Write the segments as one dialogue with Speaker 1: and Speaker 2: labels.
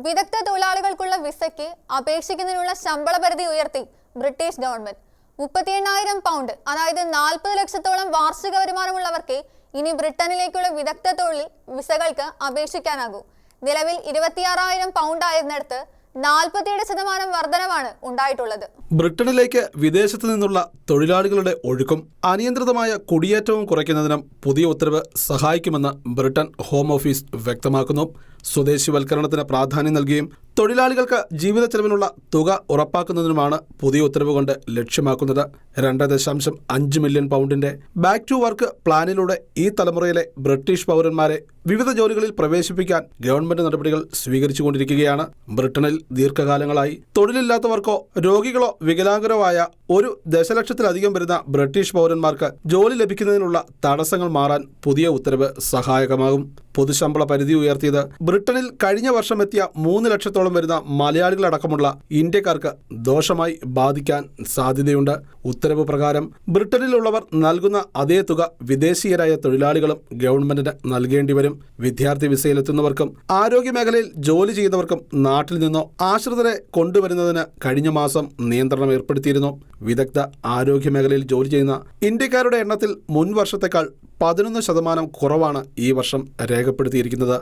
Speaker 1: വിദഗ്ധ തൊഴിലാളികൾക്കുള്ള വിസയ്ക്ക് അപേക്ഷിക്കുന്നതിനുള്ള ശമ്പള പരിധി ഉയർത്തി ബ്രിട്ടീഷ് ഗവൺമെന്റ്. 38,000 പൗണ്ട്, അതായത് 40 ലക്ഷത്തോളം വാർഷിക വരുമാനമുള്ളവർക്ക് ഇനി ബ്രിട്ടനിലേക്കുള്ള വിദഗ്ധ തൊഴിൽ വിസകൾക്ക് അപേക്ഷിക്കാനാകൂ. നിലവിൽ 26,000 പൗണ്ട് ആയിരുന്നിടത്ത് 47% വർധനവാണ് ഉണ്ടായിട്ടുള്ളത്.
Speaker 2: ബ്രിട്ടനിലേക്ക് വിദേശത്തു നിന്നുള്ള തൊഴിലാളികളുടെ ഒഴുക്കും അനിയന്ത്രിതമായ കുടിയേറ്റവും കുറയ്ക്കുന്നതിനും പുതിയ ഉത്തരവ് സഹായിക്കുമെന്ന് ബ്രിട്ടൻ ഹോം ഓഫീസ് വ്യക്തമാക്കുന്നു. സ്വദേശിവൽക്കരണത്തിന് പ്രാധാന്യം നൽകുകയും തൊഴിലാളികൾക്ക് ജീവിത ചെലവിനുള്ള തുക ഉറപ്പാക്കുന്നതിനുമാണ് പുതിയ ഉത്തരവ് കൊണ്ട് ലക്ഷ്യമാക്കുന്നത്. 2.5 മില്യൺ പൗണ്ടിന്റെ ബാക്ക് ടു വർക്ക് പ്ലാനിലൂടെ ഈ തലമുറയിലെ ബ്രിട്ടീഷ് പൗരന്മാരെ വിവിധ ജോലികളിൽ പ്രവേശിപ്പിക്കാൻ ഗവൺമെന്റ് നടപടികൾ സ്വീകരിച്ചുകൊണ്ടിരിക്കുകയാണ്. ബ്രിട്ടനിൽ ദീർഘകാലങ്ങളായി തൊഴിലില്ലാത്തവർക്കോ രോഗികളോ വികലാംഗരോ ആയ 1 ദശലക്ഷത്തിലധികം വരുന്ന ബ്രിട്ടീഷ് പൗരന്മാർക്ക് ജോലി ലഭിക്കുന്നതിനുള്ള തടസ്സങ്ങൾ മാറാൻ പുതിയ ഉത്തരവ് സഹായകമാകും. പൊതുശമ്പള പരിധി ഉയർത്തിയത് ബ്രിട്ടനിൽ കഴിഞ്ഞ വർഷം എത്തിയ 3 ലക്ഷത്തോളം വരുന്ന മലയാളികളടക്കമുള്ള ഇന്ത്യക്കാർക്ക് ദോഷമായി ബാധിക്കാൻ സാധ്യതയുണ്ട്. ഉത്തരവ് പ്രകാരം ബ്രിട്ടനിലുള്ളവർ നൽകുന്ന അതേ തുക വിദേശീയരായ തൊഴിലാളികളും ഗവൺമെന്റിന് നൽകേണ്ടി വരും. വിദ്യാർത്ഥി വിസയിലെത്തുന്നവർക്കും ആരോഗ്യമേഖലയിൽ ജോലി ചെയ്യുന്നവർക്കും നാട്ടിൽ നിന്നോ ആശ്രിതരെ കൊണ്ടുവരുന്നതിന് കഴിഞ്ഞ മാസം നിയന്ത്രണം ഏർപ്പെടുത്തിയിരുന്നു. വിദഗ്ധ ആരോഗ്യമേഖലയിൽ ജോലി ചെയ്യുന്ന ഇന്ത്യക്കാരുടെ എണ്ണത്തിൽ മുൻ വർഷത്തേക്കാൾ 11% കുറവാണ് ഈ വർഷം രേഖപ്പെടുത്തിയിരിക്കുന്നത്.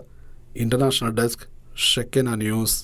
Speaker 2: International desk, ഷെക്കന news.